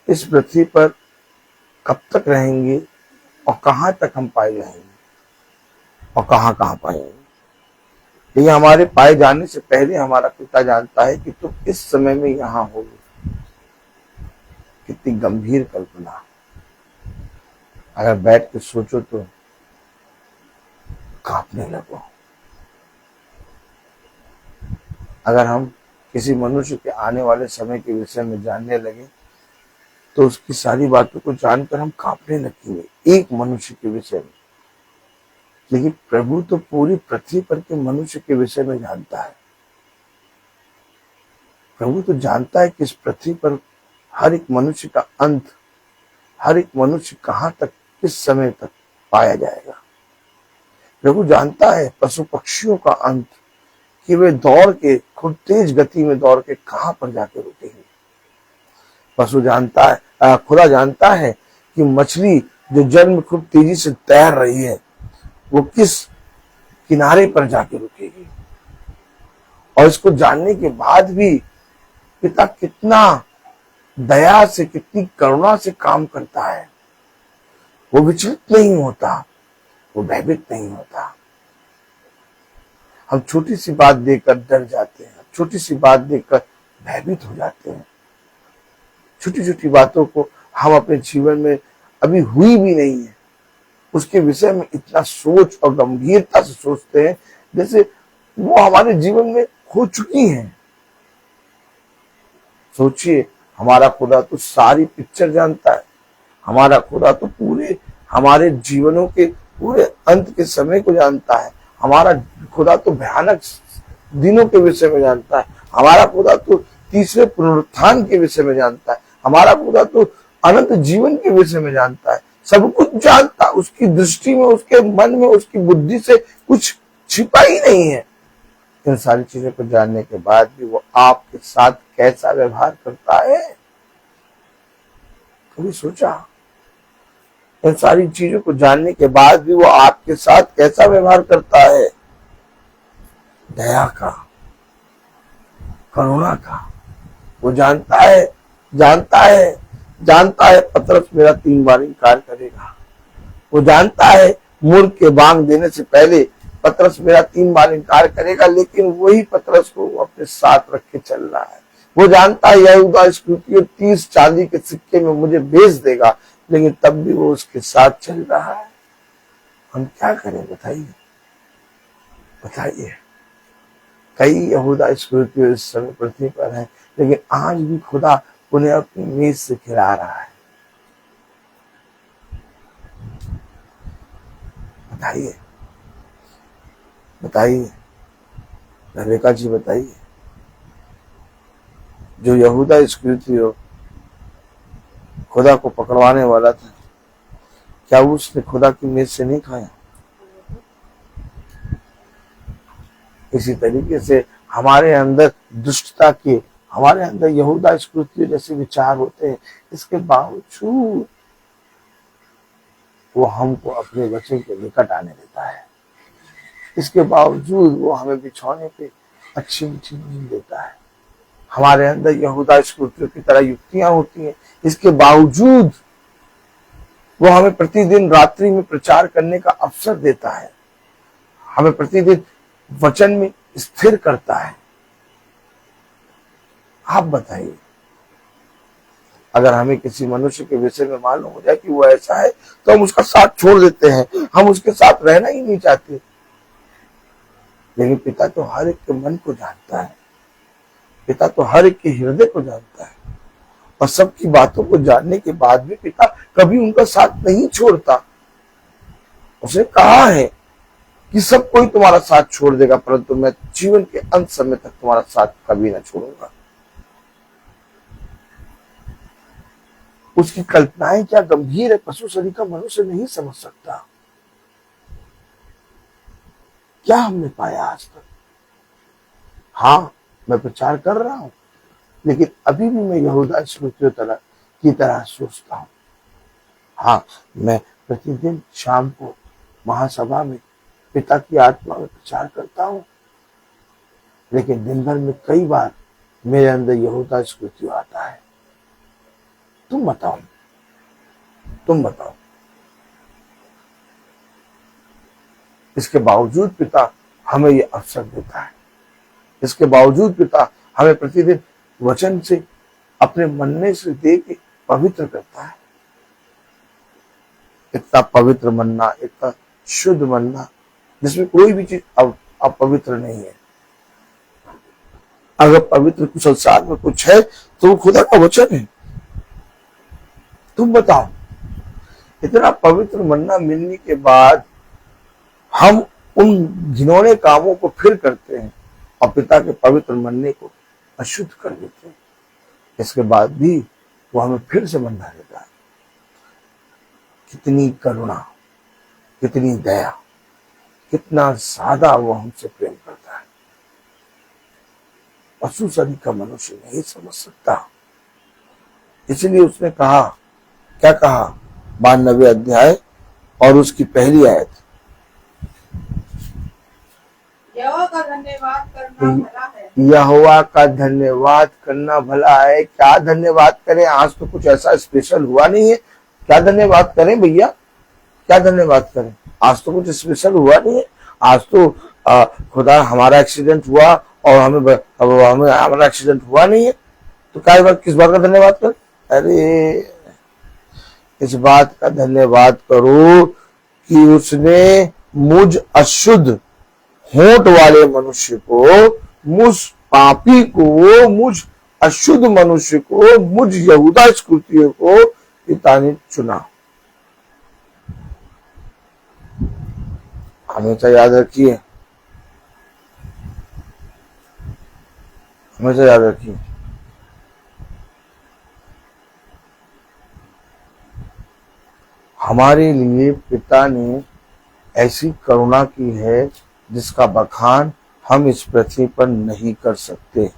इस पृथ्वी पर कब तक रहेंगे और कहां तक हम पाए जाएंगे और कहां कहां पाएंगे। लेकिन हमारे पाए जाने से पहले हमारा पिता जानता है कि तुम इस समय में यहां होगे। कितनी गंभीर कल्पना। अगर बैठ के सोचो तो कांपने लगो। अगर हम किसी मनुष्य के आने वाले समय के विषय में जानने लगे तो उसकी सारी बातों को जानकर हम कांपने लगेंगे, एक मनुष्य के विषय में। लेकिन प्रभु तो पूरी पृथ्वी पर के मनुष्य के विषय में जानता है। प्रभु तो जानता है कि इस पृथ्वी पर हर एक मनुष्य का अंत, हर एक मनुष्य कहां तक, किस समय तक पाया जाएगा। प्रभु जानता है पशु पक्षियों का अंत, कि वे दौड़ के, खूब तेज गति में दौड़ के कहां पर जाके रुकेंगे। पशु जानता है, खुदा जानता है कि मछली जो जल में खूब तेजी से तैर रही है वो किस किनारे पर जाके रुकेगी। और इसको जानने के बाद भी पिता कितना दया से, कितनी करुणा से काम करता है। वो विचलित नहीं होता, वो भयभीत नहीं होता। हम छोटी सी बात देखकर डर जाते हैं, छोटी सी बात देखकर भयभीत हो जाते हैं। छोटी छोटी बातों को हम अपने जीवन में अभी हुई भी नहीं है उसके विषय में इतना सोच और गंभीरता से सोचते हैं जैसे वो हमारे जीवन में हो चुकी हैं। सोचिए, हमारा खुदा तो सारी पिक्चर जानता है। हमारा खुदा तो पूरे हमारे जीवनों के पूरे अंत के समय को जानता है। हमारा खुदा तो भयानक दिनों के विषय में जानता है। हमारा खुदा तो तीसरे पुनरुत्थान के विषय में जानता है। हमारा खुदा तो अनंत जीवन के विषय में जानता है। सब कुछ जानता। उसकी दृष्टि में, उसके मन में, उसकी बुद्धि से कुछ छिपा ही नहीं है। इन सारी चीजों को जानने के बाद भी वो आपके साथ कैसा व्यवहार करता है, कभी सोचा? इन सारी चीजों को जानने के बाद भी वो आपके साथ कैसा व्यवहार करता है? दया का, करुणा का। वो जानता है, जानता है, जानता है पतरस मेरा 3 बार इनकार करेगा। वो जानता है मुर्ग के बांग देने से पहले पतरस मेरा 3 बार इनकार करेगा, लेकिन वही पतरस को वो अपने साथ रख के चल रहा है। वो जानता है यहूदा इस्करियोती 30 चांदी के सिक्के में मुझे बेच देगा, लेकिन तब भी वो उसके साथ चल रहा है। हम क्या करें बताइए, बताइए। कई यहूदा इस्करियोती इस समय पृथ्वी पर है, लेकिन आज भी खुदा उन्हें अपनी मेज से खिला रहा है। बताइए, बताइए रेबेका जी, बताइए। जो यहूदा इस्करियोती हो खुदा को पकड़वाने वाला था, क्या उसने खुदा की मेज से नहीं खाया? इसी तरीके से हमारे अंदर दुष्टता के, हमारे अंदर यहूदा इस्करियोती जैसे विचार होते हैं, इसके बावजूद वो हमको अपने वचन के निकट आने देता है। इसके बावजूद वो हमें बिछौने पे अच्छी मीठी नींद देता है। हमारे अंदर यहूदा स्कूतियों की तरह युक्तियां होती हैं, इसके बावजूद वो हमें प्रतिदिन रात्रि में प्रचार करने का अवसर देता है, हमें प्रतिदिन वचन में स्थिर करता है। आप बताइए, अगर हमें किसी मनुष्य के विषय में मालूम हो जाए कि वो ऐसा है तो हम उसका साथ छोड़ देते हैं, हम उसके साथ रहना ही नहीं चाहते। लेकिन पिता तो हर एक के मन को जानता है, पिता तो हर एक के हृदय को जानता है, और सबकी बातों को जानने के बाद भी पिता कभी उनका साथ नहीं छोड़ता। उसने कहा है कि सब कोई तुम्हारा साथ छोड़ देगा, परंतु मैं जीवन के अंत समय तक तुम्हारा साथ कभी ना छोड़ूंगा। उसकी कल्पनाएं क्या गंभीर है, पशु शरीर का मनुष्य नहीं समझ सकता। क्या हमने पाया आज तक? हाँ, मैं प्रचार कर रहा हूं, लेकिन अभी भी मैं यहूदा स्कूतियों की तरह सोचता हूं। हाँ, मैं प्रतिदिन शाम को महासभा में पिता की आत्मा में प्रचार करता हूं, लेकिन दिन भर में कई बार मेरे अंदर यहूदा स्कूतियों आता है। तुम बताओ, तुम बताओ। इसके बावजूद पिता हमें ये अवसर देता है, इसके बावजूद पिता हमें प्रतिदिन वचन से अपने मन्ने से दे के पवित्र करता है। इतना पवित्र मन्ना, इतना शुद्ध मन्ना जिसमें कोई भी चीज अपवित्र नहीं है। अगर पवित्र कुछ संसार में कुछ है तो वो खुदा का वचन है। तुम बताओ, इतना पवित्र मन्ना मिलने के बाद हम उन घिनौने कामों को फिर करते हैं और पिता के पवित्र मन्ने को अशुद्ध कर देते हैं। इसके बाद भी वो हमें फिर से मन्ना देता है। कितनी करुणा, कितनी दया, कितना ज्यादा वो हमसे प्रेम करता है, पशु शरीर का मनुष्य नहीं समझ सकता। इसलिए उसने कहा, क्या कहा? 92 अध्याय और उसकी पहली आयत, यहोवा का धन्यवाद करना भला है। यहोवा का धन्यवाद करना भला है। क्या धन्यवाद करें? आज तो कुछ ऐसा स्पेशल हुआ नहीं है, क्या धन्यवाद करें भैया? क्या धन्यवाद करें? आज तो कुछ स्पेशल हुआ नहीं है। आज तो खुदा हमारा एक्सीडेंट हुआ और हमें हमारा एक्सीडेंट हुआ नहीं है, तो क्या किस बात का धन्यवाद करें? अरे इस बात का धन्यवाद करो कि उसने मुझ अशुद्ध होंठ वाले मनुष्य को, मुझ पापी को, मुझ अशुद्ध मनुष्य को, मुझ यहूदा स्कूतियों को पिता ने चुना। हमेशा याद रखिए, हमेशा याद रखिए, हमारे लिए पिता ने ऐसी करुणा की है जिसका बखान हम इस पृथ्वी पर नहीं कर सकते।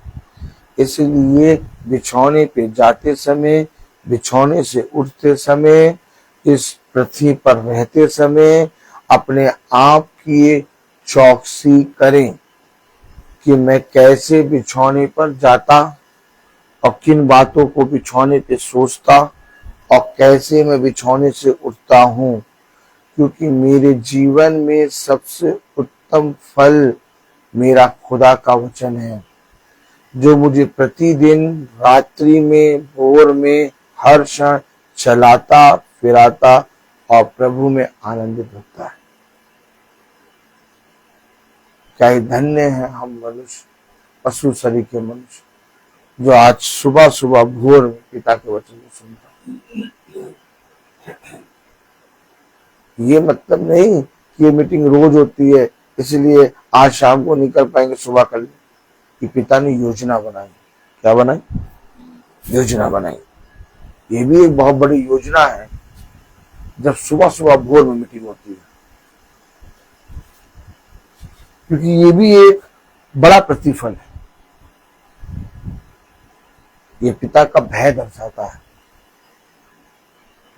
इसलिए बिछौने पे जाते समय, बिछौने से उठते समय, इस पृथ्वी पर रहते समय अपने आप की चौकसी करें कि मैं कैसे बिछौने पर जाता और किन बातों को बिछौने पे सोचता और कैसे मैं बिछौने से उठता हूँ, क्योंकि मेरे जीवन में सबसे उत्तम फल मेरा खुदा का वचन है, जो मुझे प्रतिदिन रात्रि में, भोर में, हर क्षण चलाता फिराता और प्रभु में आनंदित रखता है। क्या ही धन्य है हम मनुष्य, पशु शरीर के मनुष्य, जो आज सुबह सुबह भोर में पिता के वचन को सुनता। ये मतलब नहीं कि ये मीटिंग रोज होती है इसलिए आज शाम को निकल पाएंगे, सुबह कर ले। कि पिता ने योजना बनाई। क्या बनाई? योजना बनाई। ये भी एक बहुत बड़ी योजना है जब सुबह सुबह भोर में मीटिंग होती है, क्योंकि ये भी एक बड़ा प्रतिफल है। ये पिता का भय दर्शाता है,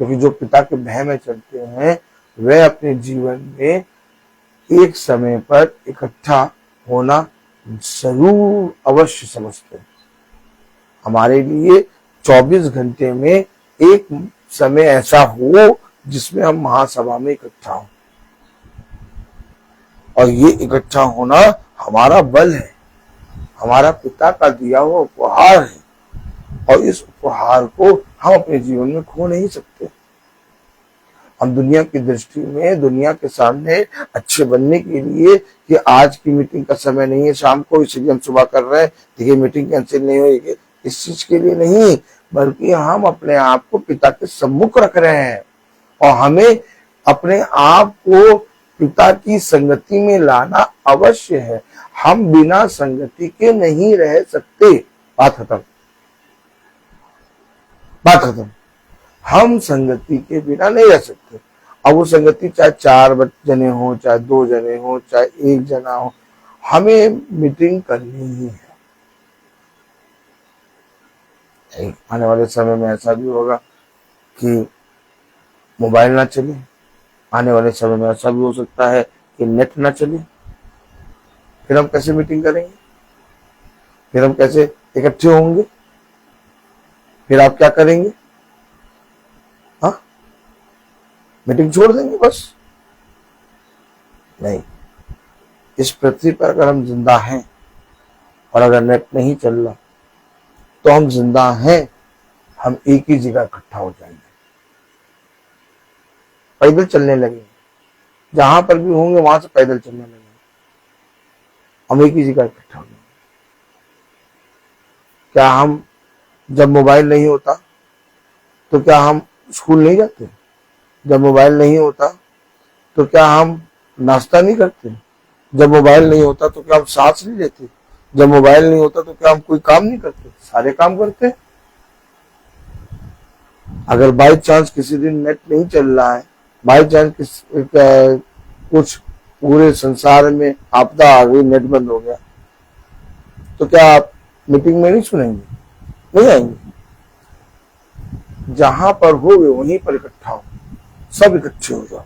क्योंकि जो पिता के भय में चलते हैं वह अपने जीवन में एक समय पर इकट्ठा होना जरूर अवश्य समझते हैं। हमारे लिए 24 घंटे में एक समय ऐसा हो जिसमें हम महासभा में इकट्ठा हो, और ये इकट्ठा होना हमारा बल है, हमारा पिता का दिया हुआ उपहार है, और इस उपहार को हम अपने जीवन में खो नहीं सकते। हम दुनिया की दृष्टि में, दुनिया के सामने अच्छे बनने के लिए कि आज की मीटिंग का समय नहीं है शाम को, इसलिए हम सुबह कर रहे हैं, देखिए मीटिंग कैंसिल नहीं होगी, इस चीज के लिए नहीं, बल्कि हम अपने आप को पिता के सम्मुख रख रहे हैं, और हमें अपने आप को पिता की संगति में लाना अवश्य है। हम बिना संगति के नहीं रह सकते। बात खत्म, बात खत्म। हम संगति के बिना नहीं रह सकते। अब वो संगति चाहे 4 जने हो, चाहे 2 जने हो, चाहे 1 जना हो, हमें मीटिंग करनी ही है। आने वाले समय में ऐसा भी होगा कि मोबाइल ना चले, आने वाले समय में ऐसा भी हो सकता है कि नेट ना चले, फिर हम कैसे मीटिंग करेंगे? फिर हम कैसे इकट्ठे होंगे? फिर आप क्या करेंगे? हाँ, मीटिंग छोड़ देंगे बस? नहीं, इस पृथ्वी पर अगर हम जिंदा हैं और अगर नेट नहीं चल रहा तो हम जिंदा हैं, हम एक ही जगह इकट्ठा हो जाएंगे, पैदल चलने लगेंगे, जहां पर भी होंगे वहां से पैदल चलने लगेंगे, हम एक ही जगह इकट्ठा हो जाएंगे। क्या हम जब मोबाइल नहीं होता तो क्या हम स्कूल नहीं जाते? जब मोबाइल नहीं होता तो क्या हम नाश्ता नहीं करते? जब मोबाइल नहीं होता तो क्या हम सांस नहीं लेते? जब मोबाइल नहीं होता तो क्या हम कोई काम नहीं करते? सारे काम करते। अगर बाई चांस किसी दिन नेट नहीं चल रहा है, बाई चांस कुछ पूरे संसार में आपदा आ गई, नेट बंद हो गया, तो क्या आप मीटिंग में नहीं सुनेंगे? नहीं आएंगे। जहां पर हो वहीं पर इकट्ठा हो, सब इकट्ठे हो जाओ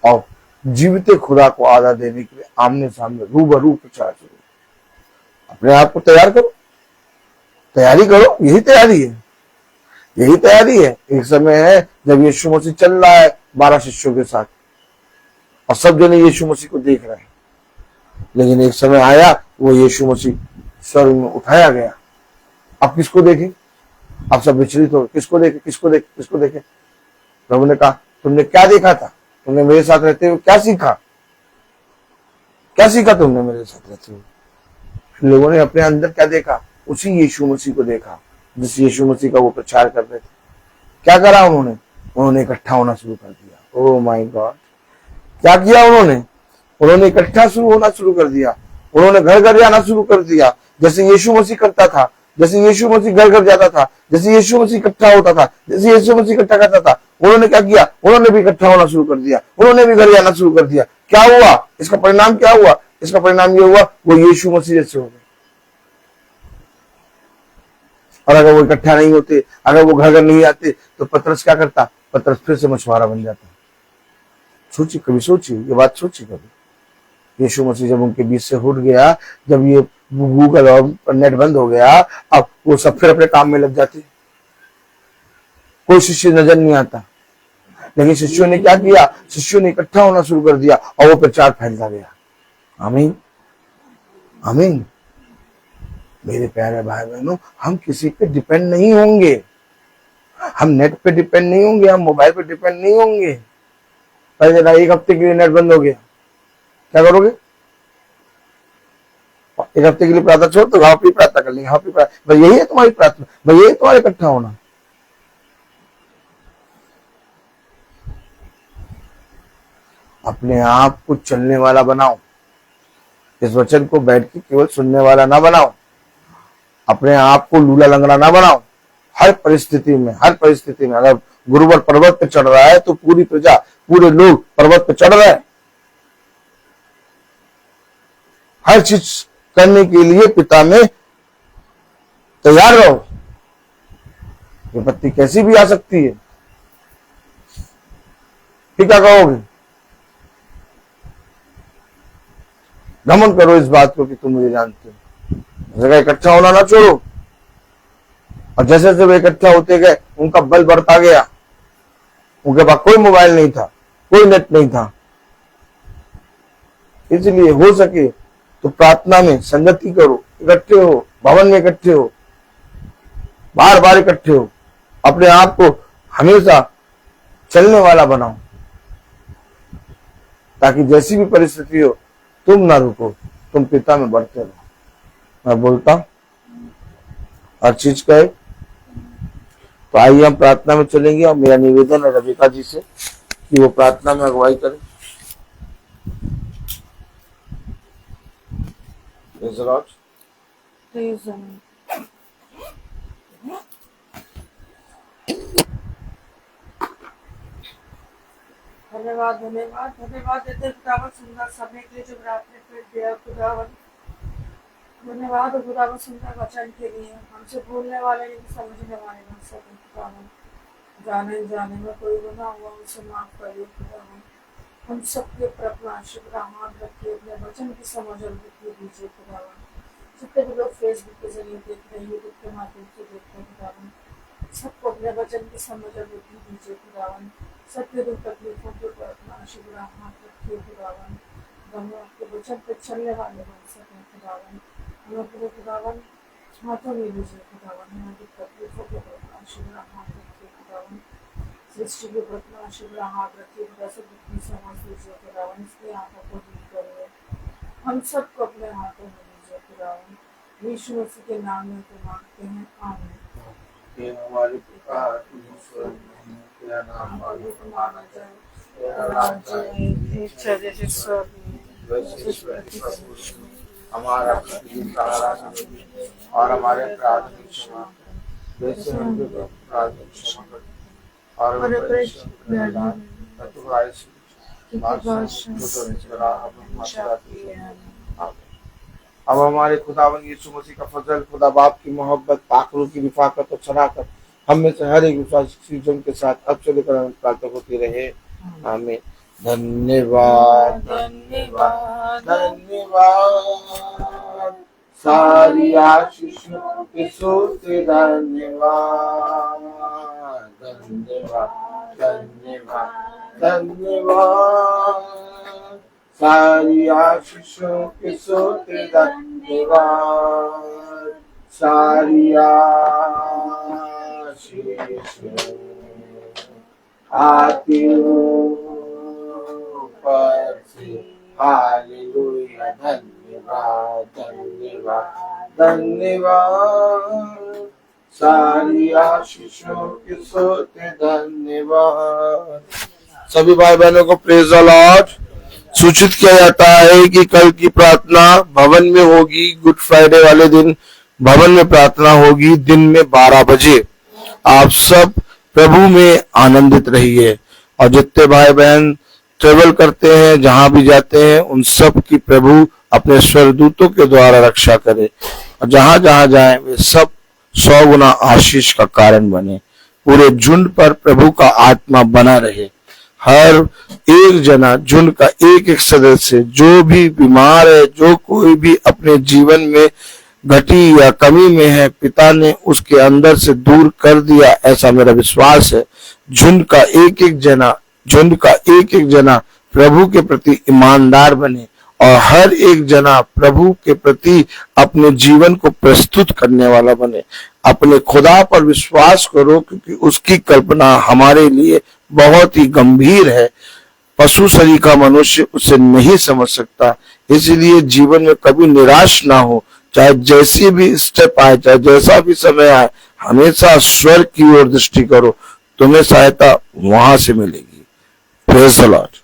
और जीवित खुदा को आधा देने के लिए आमने सामने रूबरू प्रचार करो। अपने आप को तैयार करो, तैयारी करो, यही तैयारी है, यही तैयारी है। एक समय है जब यीशु मसीह चल रहा है 12 शिष्यों के साथ और सब जने यीशु मसीह को देख रहे हैं, लेकिन एक समय आया वो यीशु मसीह स्वर्ग में उठाया गया। अब किसको देखें? अब सब विचलित हो, किसको देखे, किसको देखे, किसको देखे? प्रभु ने कहा, तुमने क्या देखा था? तुमने मेरे साथ रहते हुए क्या सीखा? क्या सीखा तुमने मेरे साथ रहते हुए? लोगों ने अपने अंदर क्या देखा? उसी यीशु मसीह को देखा जिस यीशु मसीह का वो प्रचार कर रहे थे। क्या करा उन्होंने? उन्होंने इकट्ठा होना शुरू कर दिया। ओह माय गॉड, क्या किया उन्होंने? उन्होंने इकट्ठा होना शुरू कर दिया। उन्होंने घर घर जाना शुरू कर दिया, जैसे यीशु मसीह करता था, जैसे यीशु मसीह घर घर जाता था, जैसे यीशु मसीह इकट्ठा होता था, जैसे यीशु मसीह इकट्ठा करता था। उन्होंने क्या किया? उन्होंने भी इकट्ठा होना शुरू कर दिया, उन्होंने भी घर जाना शुरू कर दिया। क्या हुआ? इसका परिणाम क्या हुआ? इसका परिणाम ये हुआ वो यीशु मसीह जैसे हो गए। और अगर वो इकट्ठा नहीं होते, अगर वो घर घर नहीं आते, तो पतरस क्या करता? पतरस फिर से मछुआरा बन जाता। सोचिए, कभी सोचिए, ये बात सोचिए कभी। यीशु मसीह जब उनके बीच से उठ गया, जब ये गूगल और नेट बंद हो गया, अब वो सब फिर अपने काम में लग जाते, कोई शिष्य नजर नहीं आता। लेकिन शिष्यों ने क्या किया? शिष्यों ने इकट्ठा होना शुरू कर दिया और वो प्रचार फैलता गया। आमीन, आमीन। मेरे प्यारे भाई बहनों, हम किसी पे डिपेंड नहीं होंगे, हम नेट पे डिपेंड नहीं होंगे, हम मोबाइल पे डिपेंड नहीं होंगे। पहले 1 हफ्ते के लिए नेट बंद हो गया, क्या करोगे? 1 हफ्ते के लिए प्रार्थना छोड़ दो, वहां पे प्रार्थना कर लेंगे, वहां पे भाई यही है तुम्हारी प्रार्थना, भाई यही तुम्हारा इकट्ठा होना। अपने आप को चलने वाला बनाओ, इस वचन को बैठ के केवल सुनने वाला ना बनाओ, अपने आप को लूला लंगड़ा ना बनाओ। हर परिस्थिति में, हर परिस्थिति में अगर गुरुवर पर्वत पे चढ़ रहा है तो पूरी प्रजा, पूरे लोग पर्वत पे चढ़ रहे हैं। हर चीज करने के लिए पिता में तैयार रहो। विपत्ति कैसी भी आ सकती है, फिर क्या कहोगे? घमंड करो इस बात को कि तुम मुझे जानते हो। जगह इकट्ठा होना ना छोड़ो। और जैसे जैसे वे इकट्ठा होते गए उनका बल बढ़ता गया। उनके पास कोई मोबाइल नहीं था, कोई नेट नहीं था, इसलिए हो सके तो प्रार्थना में संगति करो, इकट्ठे हो, भवन में इकट्ठे हो, बार बार इकट्ठे हो, अपने आप को हमेशा चलने वाला बनाओ, ताकि जैसी भी परिस्थिति हो तुम ना रुको, तुम पिता में बढ़ते रहो। मैं बोलता हर चीज का है। तो आइए हम प्रार्थना में चलेंगे और मेरा निवेदन है रविका जी से कि वो प्रार्थना में अगुवाई करें। Praise the Lord. Praise the Lord. धन्यवाद धन्यवाद धन्यवाद देते खुदावन सुंदर समय के लिए जो आपने फिर दिया खुदावन। धन्यवाद खुदावन सुंदर वचन के लिए। हमसे भूलने वाले नहीं, समझने वाले बन सके खुदावन। जाने जाने में कोई गुनाह हुआ उसे माफ करिए खुदावन। हम सबके प्रभु आशीर्वाद हाथ रखिए, अपने वचन की समझ और बुद्धि दीजिए खुदावन। जितने भी लोग फेसबुक के जरिए देख रहे हैं, यूट्यूब के माध्यम से देख रहे हैं खुदावन, सबको अपने वचन की समझ और बुद्धि दीजिए खुदावन। सबके दुख तकलीफों के ऊपर अपना आशीर्वाद हाथ रखिए खुदावन। हम आपके वचन पे चलने वाले बन सकें खुदावन। हम अपने खुदावन हाथों में लीजिए खुदावन। हमारे दुख तकलीफों के ऊपर अपना आशीर्वाद हाथ रखिए खुदावन। सृष्टि के ऊपर अपना आशीर्वाद हाथ रखिए खुदा से बुद्धि समझ लीजिए खुदावन। इसके हाथों को दूर करिए, हम सबको अपने हाथों में लीजिए खुदावन। यीशु मसीह के नाम में तो मांगते हैं, आमीन। हमारे पिता ईश्वर, तेरा नाम माना जाए, तेरा राज्य हमारा प्रतिदिन का आहार और हमारे अपराध की क्षमा जैसे हम भी अपराध की क्षमा करते और अब हमारे खुदावन यीशु मसीह का फजल, खुदा बाप की मोहब्बत, पाकरू की रिफाकत और शराकत हम में से हर एक विश्वासी जन के साथ अब से लेकर प्रार्थना होती रहे, आमीन। धन्यवाद धन्यवाद धन्यवाद, सारी आशीषों के सोते धन्यवाद धन्यवाद धन्यवाद धन्यवाद, सारी आशीषों के सोते धन्यवाद, सारी आशीषों आती ऊपर से, हालेलुया। धन्यवाद धन्यवाद धन्यवाद, सारी आशीषों के सोते धन्यवाद। सभी भाई बहनों को प्रेज द लॉर्ड। सूचित किया जाता है कि कल की प्रार्थना भवन में होगी। गुड फ्राइडे वाले दिन भवन में प्रार्थना होगी दिन में 12 बजे। आप सब प्रभु में आनंदित रहिए और जितने भाई बहन ट्रेवल करते हैं, जहां भी जाते हैं, उन सब की प्रभु अपने स्वर्गदूतों के द्वारा रक्षा करे और जहां जहां जाएं वे सब 100 गुना आशीष का कारण बने। पूरे झुंड पर प्रभु का आत्मा बना रहे। हर एक जना, झुंड का एक एक सदस्य जो भी बीमार है, जो कोई भी अपने जीवन में घटी या कमी में है, पिता ने उसके अंदर से दूर कर दिया, ऐसा मेरा विश्वास है। झुंड का एक एक जना प्रभु के प्रति ईमानदार बने और हर एक जना प्रभु के प्रति अपने जीवन को प्रस्तुत करने वाला बने। अपने खुदा पर विश्वास करो, क्योंकि उसकी कल्पना हमारे लिए बहुत ही गंभीर है। पशु शरीर का मनुष्य उसे नहीं समझ सकता। इसलिए जीवन में कभी निराश ना हो, चाहे जैसी भी स्टेप आए, चाहे जैसा भी समय आए, हमेशा स्वर्ग की ओर दृष्टि करो, तुम्हें सहायता वहां से मिलेगी। Praise the Lord.